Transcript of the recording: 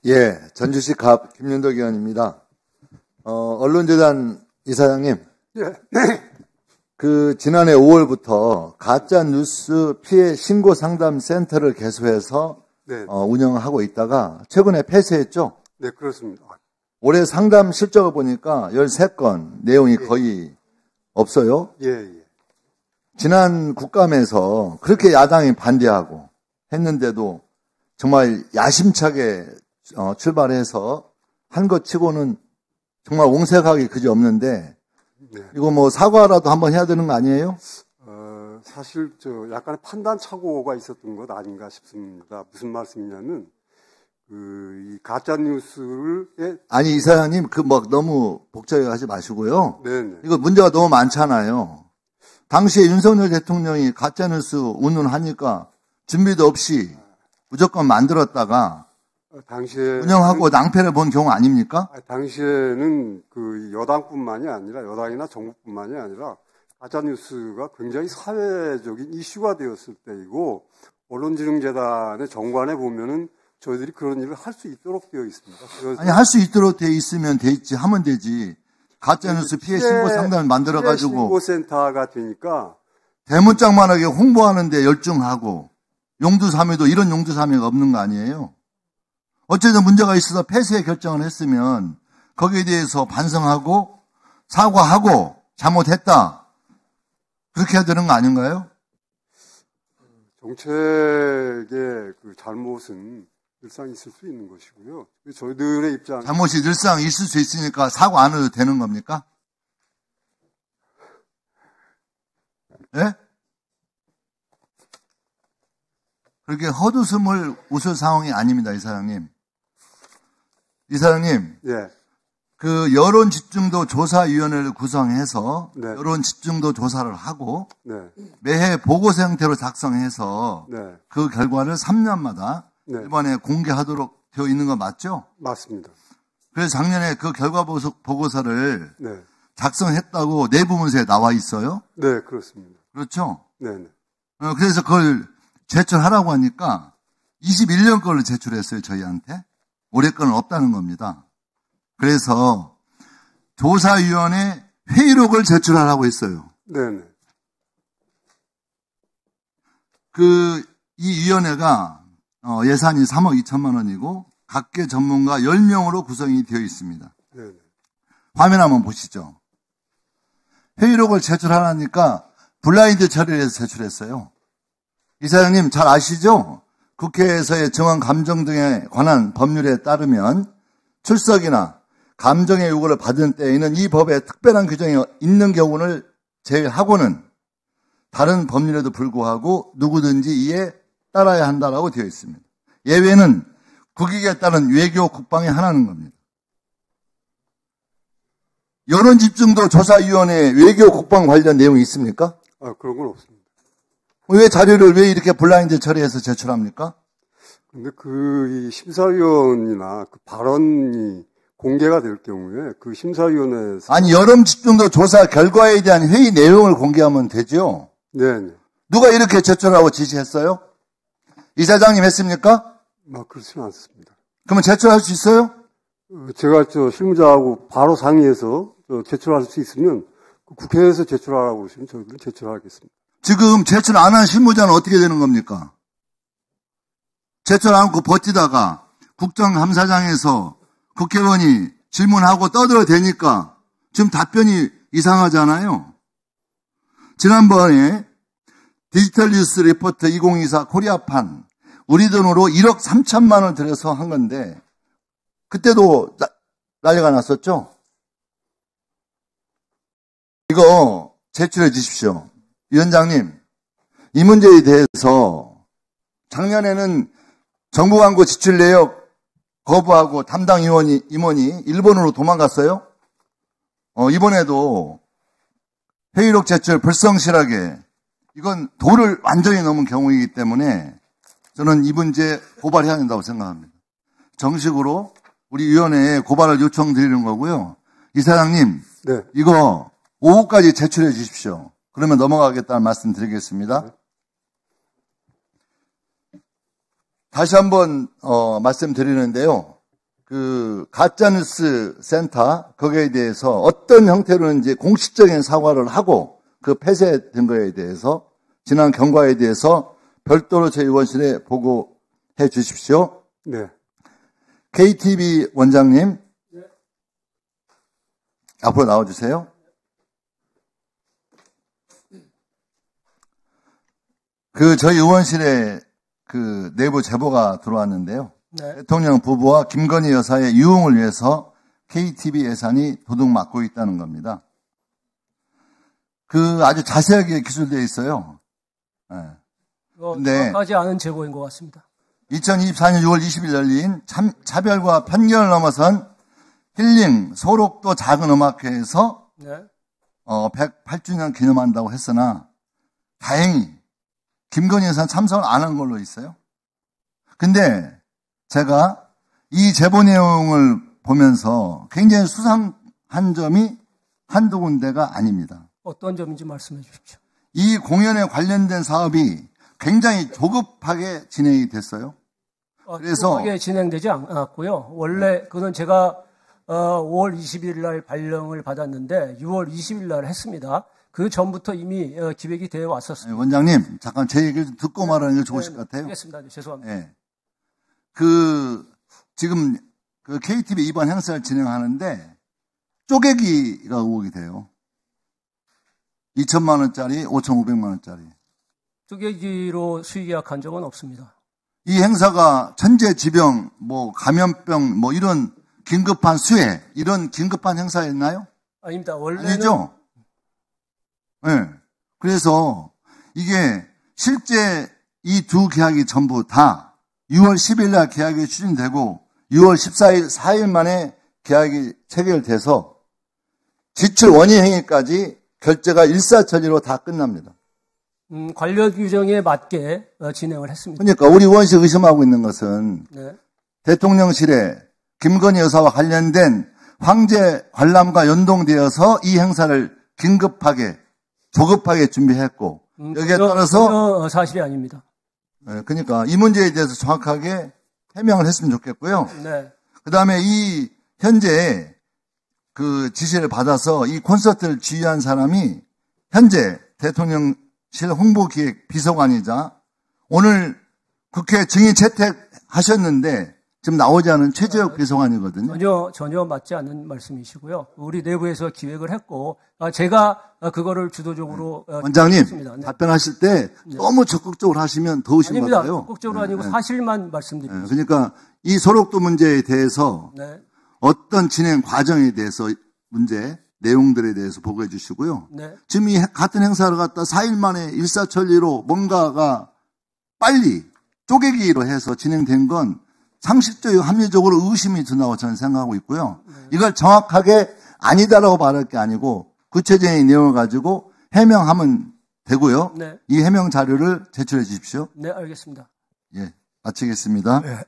예, 전주시 갑 김윤덕 의원입니다. 언론재단 이사장님. 예. 지난해 5월부터 가짜뉴스 피해 신고 상담 센터를 개소해서 네. 운영하고 있다가 최근에 폐쇄했죠? 네, 그렇습니다. 올해 상담 실적을 보니까 13건 내용이 거의 없어요. 예. 지난 국감에서 그렇게 야당이 반대하고 했는데도 정말 야심차게 출발해서 한 것 치고는 정말 옹색하기 그지없는데 네. 이거 뭐 사과라도 한번 해야 되는 거 아니에요? 사실 약간의 판단 착오가 있었던 것 아닌가 싶습니다. 무슨 말씀이냐면 이 가짜 뉴스를 아니 이사장님 너무 복잡하지 마시고요. 네네. 이거 문제가 너무 많잖아요. 당시에 윤석열 대통령이 가짜뉴스 운운하니까 준비도 없이 무조건 만들었다가 당시에 운영하고 낭패를 본 경우 아닙니까? 당시에는 여당뿐만이 아니라 여당이나 정부뿐만이 아니라 가짜 뉴스가 굉장히 사회적인 이슈가 되었을 때이고 언론진흥재단의 정관에 보면은 저희들이 그런 일을 할 수 있도록 되어 있습니다. 아니 할 수 있도록 돼 있으면 하면 되지. 가짜뉴스 피해 신고 상담을 만들어가지고 신고센터가 되니까 대문짝만하게 홍보하는데 열중하고 용두사미도 이런 용두사미가 없는 거 아니에요? 어쨌든 문제가 있어서 폐쇄 결정을 했으면 거기에 대해서 반성하고 사과하고 잘못했다. 그렇게 해야 되는 거 아닌가요? 정책의 잘못은 늘상 있을 수 있는 것이고요. 저희들의 입장 잘못이 늘상 있을 수 있으니까 사과 안 해도 되는 겁니까? 예? 그렇게 헛웃음을 웃을 상황이 아닙니다, 이사장님. 이사장님. 예. 여론 집중도 조사위원회를 구성해서 네. 여론 집중도 조사를 하고 네. 매해 보고서 형태로 작성해서 네. 그 결과를 3년마다 네. 이번에 공개하도록 되어 있는 거 맞죠? 맞습니다. 그래서 작년에 그 결과 보고서를 네. 작성했다고 내부 문서에 나와 있어요? 네, 그렇습니다. 그렇죠? 네. 그래서 그걸 제출하라고 하니까 21년 거를 제출했어요, 저희한테. 올해 거는 없다는 겁니다. 그래서 조사위원회 회의록을 제출하라고 했어요. 네네. 이 위원회가 예산이 3억 2천만 원이고 각계 전문가 10명으로 구성이 되어 있습니다. 네네. 화면 한번 보시죠. 회의록을 제출하라니까 블라인드 처리를 해서 제출했어요. 이사장님 잘 아시죠? 국회에서의 정원 감정 등에 관한 법률에 따르면 출석이나 감정의 요구를 받은 때에는 이 법에 특별한 규정이 있는 경우를 제외하고는 다른 법률에도 불구하고 누구든지 이에 따라야 한다라고 되어 있습니다. 예외는 국익에 따른 외교 국방이 하나는 겁니다. 여론집중도 조사위원회 외교 국방 관련 내용이 있습니까? 그런 건 없습니다. 왜 자료를 왜 이렇게 블라인드 처리해서 제출합니까? 근데 이 심사위원이나 발언이 공개가 될 경우에 그 심사위원회에서 아니 여론 집중도 조사 결과에 대한 회의 내용을 공개하면 되죠. 네. 누가 이렇게 제출하라고 지시했어요? 이사장님 했습니까? 그렇지는 않습니다. 그러면 제출할 수 있어요? 제가 실무자하고 바로 상의해서 제출할 수 있으면 국회에서 제출하라고 그러시면 저희들은 제출하겠습니다. 지금 제출 안 한 실무자는 어떻게 되는 겁니까? 제출 안 하고 버티다가 국정감사장에서 국회의원이 질문하고 떠들어대니까 지금 답변이 이상하잖아요. 지난번에 디지털 뉴스 리포트 2024 코리아판 우리 돈으로 1억 3천만 원 들여서 한 건데 그때도 난리가 났었죠. 이거 제출해 주십시오. 위원장님, 이 문제에 대해서 작년에는 정부 광고 지출 내역 거부하고 담당 임원이 일본으로 도망갔어요. 이번에도 회의록 제출 불성실하게 이건 도를 완전히 넘은 경우이기 때문에 저는 이 문제 고발해야 된다고 생각합니다. 정식으로 우리 위원회에 고발을 요청드리는 거고요. 이사장님, 네. 이거 오후까지 제출해 주십시오. 그러면 넘어가겠다는 말씀 드리겠습니다. 다시 한번 말씀드리는데요. 그 가짜뉴스 센터 거기에 대해서 어떤 형태로는지 공식적인 사과를 하고 그 폐쇄된 거에 대해서 지난 경과에 대해서 별도로 저희 의원실에 보고해 주십시오. 네. KTV 원장님, 네. 앞으로 나와주세요. 그 저희 의원실에 그 내부 제보가 들어왔는데요. 네. 대통령 부부와 김건희 여사의 유흥을 위해서 KTV 예산이 도둑 맞고 있다는 겁니다. 그 아주 자세하게 기술되어 있어요. 네. 정확하지 않은 제보인 것 같습니다. 2024년 6월 20일 열린 차별과 편견을 넘어선 힐링 소록도 작은 음악회에서 네. 108주년 기념한다고 했으나 다행히 김건희 여사는 참석을 안 한 걸로 있어요. 근데 제가 이 제보 내용을 보면서 굉장히 수상한 점이 한두 군데가 아닙니다. 어떤 점인지 말씀해 주십시오. 이 공연에 관련된 사업이 굉장히 조급하게 진행이 됐어요. 그래서 조급하게 진행되지 않았고요. 원래 그는 제가 5월 20일 날 발령을 받았는데 6월 20일 날 했습니다. 그 전부터 이미 기획이 되어 왔었습니다. 원장님, 잠깐 제 얘기를 좀 듣고 말하는 게 좋으실 것 같아요. 알겠습니다. 네, 죄송합니다. 네. 지금 KTV 이번 행사를 진행하는데 쪼개기가 의혹이 돼요. 2천만 원짜리, 5,500만 원짜리. 쪼개기로 수익 계약한 적은 없습니다. 이 행사가 천재지병, 감염병, 이런 긴급한 수해, 이런 긴급한 행사였나요? 아닙니다. 원래는. 아니죠? 네. 그래서 이게 실제 이 두 계약이 전부 다 6월 10일 날 계약이 추진되고 6월 14일, 4일 만에 계약이 체결돼서 지출 원인 행위까지 결제가 일사천리로 다 끝납니다. 관련 규정에 맞게 진행을 했습니다. 그러니까 우리 의원실 의심하고 있는 것은 네. 대통령실에 김건희 여사와 관련된 황제 관람과 연동되어서 이 행사를 긴급하게 조급하게 준비했고 여기에 따라서 사실이 아닙니다. 네, 그러니까 이 문제에 대해서 정확하게 해명을 했으면 좋겠고요. 네. 그다음에 이 현재 그 지시를 받아서 이 콘서트를 지휘한 사람이 현재 대통령실 홍보기획 비서관이자 오늘 국회 증인 채택하셨는데 지금 나오지 않은 최재혁 비서관이거든요. 전혀 맞지 않는 말씀이시고요. 우리 내부에서 기획을 했고 제가 그거를 주도적으로 원장님 네. 답변하실 때 네. 너무 적극적으로 하시면 더 의심받아요. 아닙니다. 적극적으로 아니고 네. 사실만 말씀드립니다. 네. 그러니까 이 소록도 문제에 대해서 네. 어떤 진행 과정에 대해서 문제 내용들에 대해서 보고해 주시고요. 네. 지금 이 같은 행사를 갖다 4일 만에 일사천리로 뭔가가 빨리 쪼개기로 해서 진행된 건 상식적이고 합리적으로 의심이 든다고 저는 생각하고 있고요. 네. 이걸 정확하게 아니다라고 말할 게 아니고 구체적인 내용을 가지고 해명하면 되고요. 네. 이 해명 자료를 제출해 주십시오. 네, 알겠습니다. 예, 마치겠습니다. 네.